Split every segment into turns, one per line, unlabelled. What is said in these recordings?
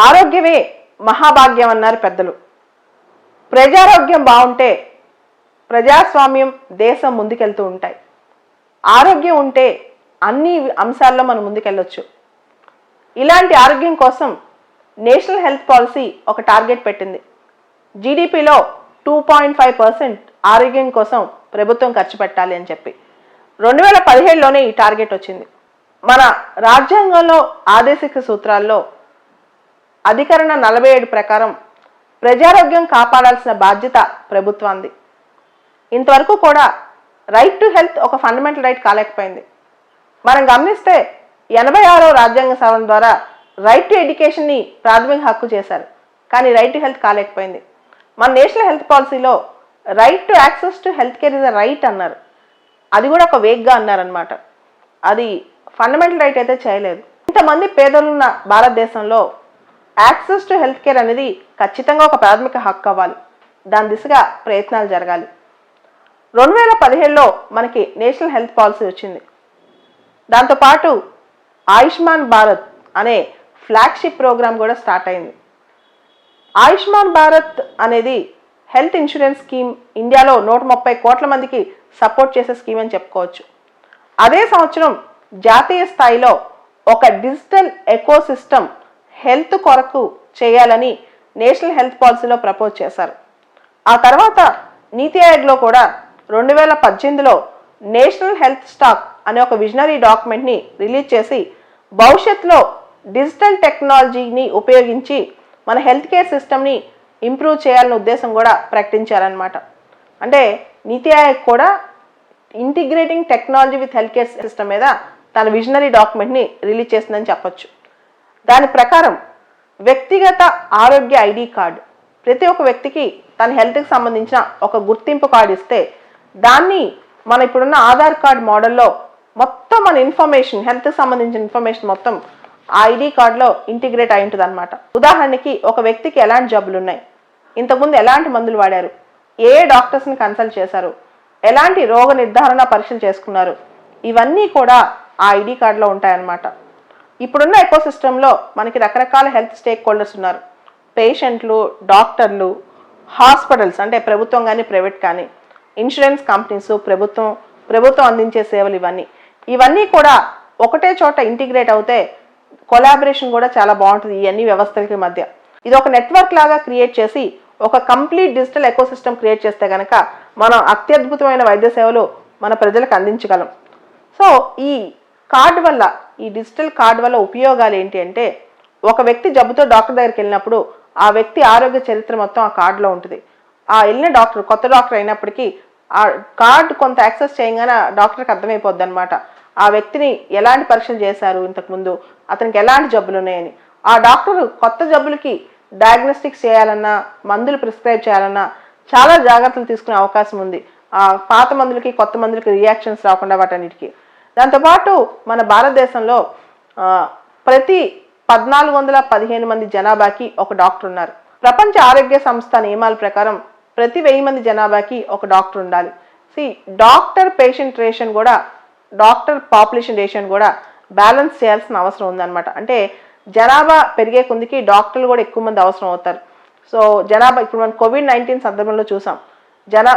ఆరోగ్యమే మహాభాగ్యం అన్నారు పెద్దలు. ప్రజారోగ్యం బాగుంటే ప్రజాస్వామ్యం దేశం ముందుకెళ్తూ ఉంటాయి. ఆరోగ్యం ఉంటే అన్ని అంశాల్లో మనం ముందుకెళ్ళొచ్చు. ఇలాంటి ఆరోగ్యం కోసం నేషనల్ హెల్త్ పాలసీ ఒక టార్గెట్ పెట్టింది. జీడిపిలో 2.5% ఆరోగ్యం కోసం ప్రభుత్వం ఖర్చు పెట్టాలి అని చెప్పి 2017లోనే ఈ టార్గెట్ వచ్చింది. మన రాజ్యాంగంలో ఆదేశిక సూత్రాల్లో అధికరణ 47 ప్రకారం ప్రజారోగ్యం కాపాడాల్సిన బాధ్యత ప్రభుత్వాంది. ఇంతవరకు కూడా రైట్ టు హెల్త్ ఒక ఫండమెంటల్ రైట్ కాలేకపోయింది. మనం గమనిస్తే 86వ రాజ్యాంగ సవరణ ద్వారా రైట్ టు ఎడ్యుకేషన్ని ప్రాథమిక హక్కు చేశారు, కానీ రైట్ టు హెల్త్ కాలేకపోయింది. మన నేషనల్ హెల్త్ పాలసీలో right to access to health care is a right అన్నారు. అది కూడా ఒక వేగ్గా అన్నారనమాట. అది ఫండమెంటల్ రైట్ అయితే చేయలేదు. ఇంతమంది పేదలున్న భారతదేశంలో యాక్సెస్ టు హెల్త్ కేర్ అనేది ఖచ్చితంగా ఒక ప్రాథమిక హక్కు అవ్వాలి. దాని దిశగా ప్రయత్నాలు జరగాలి. 2017లో మనకి నేషనల్ హెల్త్ పాలసీ వచ్చింది. దాంతోపాటు ఆయుష్మాన్ భారత్ అనే ఫ్లాగ్షిప్ ప్రోగ్రామ్ కూడా స్టార్ట్ అయింది. ఆయుష్మాన్ భారత్ అనేది హెల్త్ ఇన్సూరెన్స్ స్కీమ్ ఇండియాలో 130 కోట్ల మందికి సపోర్ట్ చేసే స్కీమ్ అని చెప్పుకోవచ్చు. అదే సంవత్సరం జాతీయ స్థాయిలో ఒక డిజిటల్ ఎకోసిస్టమ్ హెల్త్ కొరకు చేయాలని నేషనల్ హెల్త్ పాలసీలో ప్రపోజ్ చేశారు. ఆ తర్వాత నీతి ఆయోగ్లో కూడా 2018లో నేషనల్ హెల్త్ స్టాక్ అనే ఒక విజనరీ డాక్యుమెంట్ని రిలీజ్ చేసి భవిష్యత్తులో డిజిటల్ టెక్నాలజీని ఉపయోగించి మన హెల్త్ కేర్ సిస్టమ్ని ఇంప్రూవ్ చేయాలనే ఉద్దేశం కూడా ప్రకటించారనమాట. అంటే నీతి ఆయోగ్ కూడా integrating technology with health care system మీద తన విజనరీ డాక్యుమెంట్ని రిలీజ్ చేసిందని చెప్పొచ్చు. దాని ప్రకారం వ్యక్తిగత ఆరోగ్య ఐడి కార్డు, ప్రతి ఒక్క వ్యక్తికి తన హెల్త్కి సంబంధించిన ఒక గుర్తింపు కార్డు ఇస్తే దాన్ని మన ఇప్పుడున్న ఆధార్ కార్డు మోడల్లో మొత్తం మన ఇన్ఫర్మేషన్, హెల్త్కి సంబంధించిన ఇన్ఫర్మేషన్ మొత్తం ఆ ఐడి కార్డులో ఇంటిగ్రేట్ అయి ఉంటుంది అనమాట. ఉదాహరణకి ఒక వ్యక్తికి ఎలాంటి జబ్బులు ఉన్నాయి, ఇంతకుముందు ఎలాంటి మందులు వాడారు, ఏ డాక్టర్స్ని కన్సల్ట్ చేశారు, ఎలాంటి రోగ నిర్ధారణ పరీక్షలు చేసుకున్నారు, ఇవన్నీ కూడా ఆ ఐడి కార్డులో ఉంటాయన్నమాట. ఇప్పుడున్న ఎకోసిస్టంలో మనకి రకరకాల హెల్త్ స్టేక్ హోల్డర్స్ ఉన్నారు. పేషెంట్లు, డాక్టర్లు, హాస్పిటల్స్ అంటే ప్రభుత్వం కానీ ప్రైవేట్ కానీ, ఇన్సూరెన్స్ కంపెనీస్, ప్రభుత్వం అందించే సేవలు, ఇవన్నీ కూడా ఒకటే చోట ఇంటిగ్రేట్ అవుతే కొలాబరేషన్ కూడా చాలా బాగుంటుంది ఈ అన్ని వ్యవస్థలకి మధ్య. ఇది ఒక నెట్వర్క్ లాగా క్రియేట్ చేసి ఒక కంప్లీట్ డిజిటల్ ఎకోసిస్టమ్ క్రియేట్ చేస్తే కనుక మనం అత్యద్భుతమైన వైద్య సేవలు మన ప్రజలకు అందించగలం. సో ఈ కార్డు వల్ల, ఈ డిజిటల్ కార్డు వల్ల ఉపయోగాలు ఏంటి అంటే, ఒక వ్యక్తి జబ్బుతో డాక్టర్ దగ్గరికి వెళ్ళినప్పుడు ఆ వ్యక్తి ఆరోగ్య చరిత్ర మొత్తం ఆ కార్డులో ఉంటుంది. ఆ వెళ్ళిన డాక్టర్ కొత్త డాక్టర్ అయినప్పటికీ ఆ కార్డు కొంత యాక్సెస్ చేయగానే డాక్టర్కి అర్థమైపోద్ది అనమాట ఆ వ్యక్తిని ఎలాంటి పరీక్షలు చేశారు, ఇంతకుముందు అతనికి ఎలాంటి జబ్బులు ఉన్నాయని. ఆ డాక్టర్ కొత్త జబ్బులకి డయాగ్నోస్టిక్స్ చేయాలన్నా, మందులు ప్రిస్క్రైబ్ చేయాలన్నా చాలా జాగ్రత్తలు తీసుకునే అవకాశం ఉంది. ఆ పాత మందులకి కొత్త మందులకి రియాక్షన్స్ రాకుండా వాటన్నిటికీ. దాంతోపాటు మన భారతదేశంలో ప్రతి 1415 మంది జనాభాకి ఒక డాక్టర్ ఉన్నారు. ప్రపంచ ఆరోగ్య సంస్థ నియమాల ప్రకారం ప్రతి 1000 మంది జనాభాకి ఒక డాక్టర్ ఉండాలి. డాక్టర్ పేషెంట్ రేషన్ కూడా, డాక్టర్ పాపులేషన్ రేషన్ కూడా బ్యాలెన్స్ చేయాల్సిన అవసరం ఉందన్నమాట. అంటే జనాభా పెరిగే కొద్దికి డాక్టర్లు కూడా ఎక్కువ మంది అవసరం అవుతారు. సో జనాభా ఇప్పుడు మనం COVID-19 సందర్భంలో చూసాం,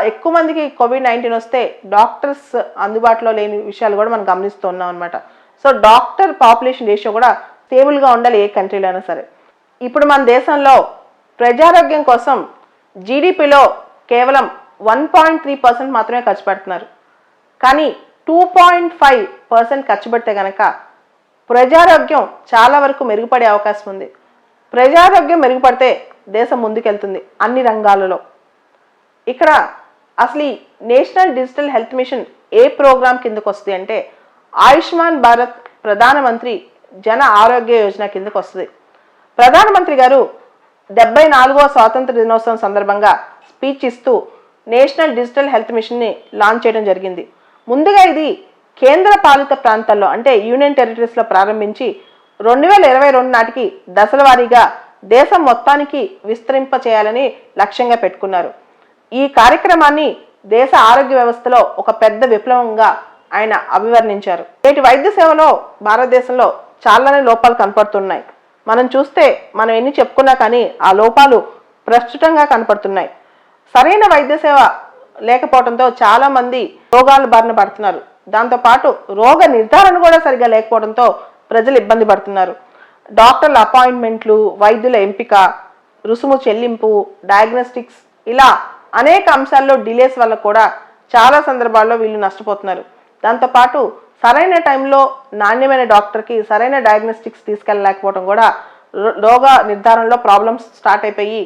ఎక్కువ మందికి COVID-19 వస్తే డాక్టర్స్ అందుబాటులో లేని విషయాలు కూడా మనం గమనిస్తున్నాం అనమాట. సో డాక్టర్ పాపులేషన్ రేషియో కూడా స్టేబుల్గా ఉండాలి ఏ కంట్రీలో అయినా సరే. ఇప్పుడు మన దేశంలో ప్రజారోగ్యం కోసం జీడిపిలో కేవలం 1.3% మాత్రమే ఖర్చు పెడుతున్నారు. కానీ 2.5% ఖర్చు పెడితే కనుక ప్రజారోగ్యం చాలా వరకు మెరుగుపడే అవకాశం ఉంది. ప్రజారోగ్యం మెరుగుపడితే దేశం ముందుకెళ్తుంది అన్ని రంగాలలో. ఇక్కడ అసలు ఈ నేషనల్ డిజిటల్ హెల్త్ మిషన్ ఏ ప్రోగ్రామ్ కిందకు వస్తుంది అంటే ఆయుష్మాన్ భారత్ ప్రధానమంత్రి జన ఆరోగ్య యోజన కిందకు వస్తుంది. ప్రధానమంత్రి గారు 74వ స్వాతంత్ర దినోత్సవం సందర్భంగా స్పీచ్ ఇస్తూ నేషనల్ డిజిటల్ హెల్త్ మిషన్ని లాంచ్ చేయడం జరిగింది. ముందుగా ఇది కేంద్ర పాలిత ప్రాంతాల్లో అంటే యూనియన్ టెరిటరీస్లో ప్రారంభించి 2022 నాటికి దశల వారీగా దేశం మొత్తానికి విస్తరింప చేయాలని లక్ష్యంగా పెట్టుకున్నారు. ఈ కార్యక్రమాన్ని దేశ ఆరోగ్య వ్యవస్థలో ఒక పెద్ద విప్లవంగా ఆయన అభివర్ణించారు. నేటి వైద్య సేవలో భారతదేశంలో చాలానే లోపాలు కనపడుతున్నాయి. మనం చూస్తే మనం ఎన్ని చెప్పుకున్నా కానీ ఆ లోపాలు ప్రస్ఫుటంగా కనపడుతున్నాయి. సరైన వైద్య సేవ లేకపోవడంతో చాలా మంది రోగాలు బారిన పడుతున్నారు. దాంతోపాటు రోగ నిర్ధారణ కూడా సరిగా లేకపోవడంతో ప్రజలు ఇబ్బంది పడుతున్నారు. డాక్టర్ల అపాయింట్మెంట్లు, వైద్యుల ఎంపిక, రుసుము చెల్లింపు, డయాగ్నోస్టిక్స్ ఇలా అనేక అంశాల్లో డిలేస్ వల్ల కూడా చాలా సందర్భాల్లో వీళ్ళు నష్టపోతున్నారు. దాంతోపాటు సరైన టైంలో నాణ్యమైన డాక్టర్కి సరైన డయాగ్నోస్టిక్స్ తీసుకెళ్ళలేకపోవడం కూడా రోగ నిర్ధారణలో ప్రాబ్లమ్స్ స్టార్ట్ అయిపోయి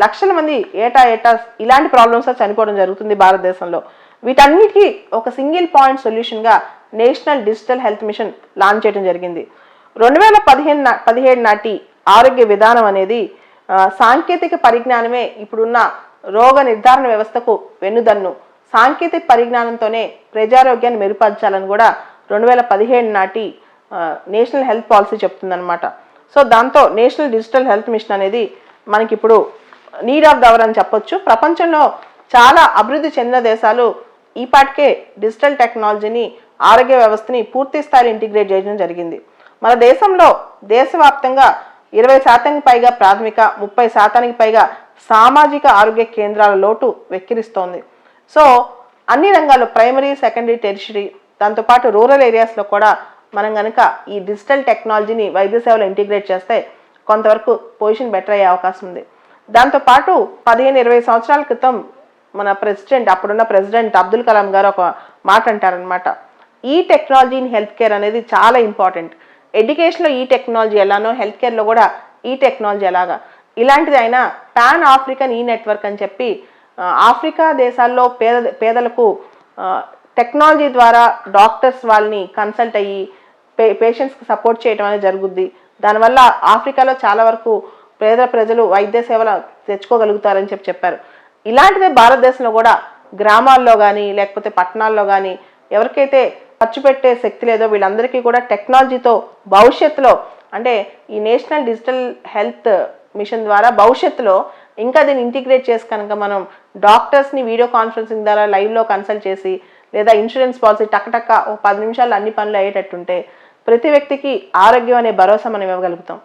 లక్షల మంది ఏటా ఇలాంటి ప్రాబ్లమ్స్ చనిపోవడం జరుగుతుంది భారతదేశంలో. వీటన్నిటికీ ఒక సింగిల్ పాయింట్ సొల్యూషన్గా national digital health mission launch చేయడం జరిగింది. 2017 నాటి ఆరోగ్య విధానం అనేది సాంకేతిక పరిజ్ఞానమే ఇప్పుడున్న రోగ నిర్ధారణ వ్యవస్థకు వెన్నుదన్ను. సాంకేతిక పరిజ్ఞానంతోనే ప్రజారోగ్యాన్ని మెరుగుపరచాలని కూడా 2017 నాటి నేషనల్ హెల్త్ పాలసీ చెప్తుందన్నమాట. సో దాంతో నేషనల్ డిజిటల్ హెల్త్ మిషన్ అనేది మనకి ఇప్పుడు నీడ్ ఆఫ్ ద అవర్ అని చెప్పొచ్చు. ప్రపంచంలో చాలా అభివృద్ధి చెందిన దేశాలు ఈపాటికే డిజిటల్ టెక్నాలజీని, ఆరోగ్య వ్యవస్థని పూర్తి స్థాయిలో ఇంటిగ్రేట్ చేయడం జరిగింది. మన దేశంలో దేశవ్యాప్తంగా 20% పైగా ప్రాథమిక, 30% పైగా సామాజిక ఆరోగ్య కేంద్రాల లోటు వెక్కిరిస్తోంది. సో అన్ని రంగాల్లో ప్రైమరీ, సెకండరీ, టెరిషరీ, దాంతోపాటు రూరల్ ఏరియాస్లో కూడా మనం కనుక ఈ డిజిటల్ టెక్నాలజీని వైద్య సేవలో ఇంటిగ్రేట్ చేస్తే కొంతవరకు పొజిషన్ బెటర్ అయ్యే అవకాశం ఉంది. దాంతోపాటు 15-20 సంవత్సరాల క్రితం మన అప్పుడున్న ప్రెసిడెంట్ అబ్దుల్ కలాం గారు ఒక మాట అంటారనమాట. ఈ టెక్నాలజీ ఇన్ హెల్త్ కేర్ అనేది చాలా ఇంపార్టెంట్. ఎడ్యుకేషన్లో ఈ టెక్నాలజీ ఎలానో హెల్త్ కేర్లో కూడా ఈ టెక్నాలజీ ఎలాగా, ఇలాంటిది అయినా పాన్ ఆఫ్రికన్ ఈ నెట్వర్క్ అని చెప్పి ఆఫ్రికా దేశాల్లో పేదలకు టెక్నాలజీ ద్వారా డాక్టర్స్ వాళ్ళని కన్సల్ట్ అయ్యి పేషెంట్స్కి సపోర్ట్ చేయడం అనేది జరుగుద్ది. దానివల్ల ఆఫ్రికాలో చాలా వరకు పేద ప్రజలు వైద్య సేవలు తెచ్చుకోగలుగుతారని చెప్పారు. ఇలాంటిదే భారతదేశంలో కూడా గ్రామాల్లో కానీ లేకపోతే పట్టణాల్లో కానీ ఎవరికైతే ఖర్చు పెట్టే శక్తి లేదో వీళ్ళందరికీ కూడా టెక్నాలజీతో భవిష్యత్తులో అంటే ఈ నేషనల్ డిజిటల్ హెల్త్ మిషన్ ద్వారా భవిష్యత్తులో ఇంకా దీన్ని ఇంటిగ్రేట్ చేసి కనుక మనం డాక్టర్స్ని వీడియో కాన్ఫరెన్సింగ్ ద్వారా లైవ్లో కన్సల్ట్ చేసి లేదా ఇన్సూరెన్స్ పాలసీ టక్ ఒక 10 నిమిషాల్లో అన్ని పనులు అయ్యేటట్టుంటే ప్రతి వ్యక్తికి ఆరోగ్యం అనే భరోసా మనం ఇవ్వగలుగుతాం.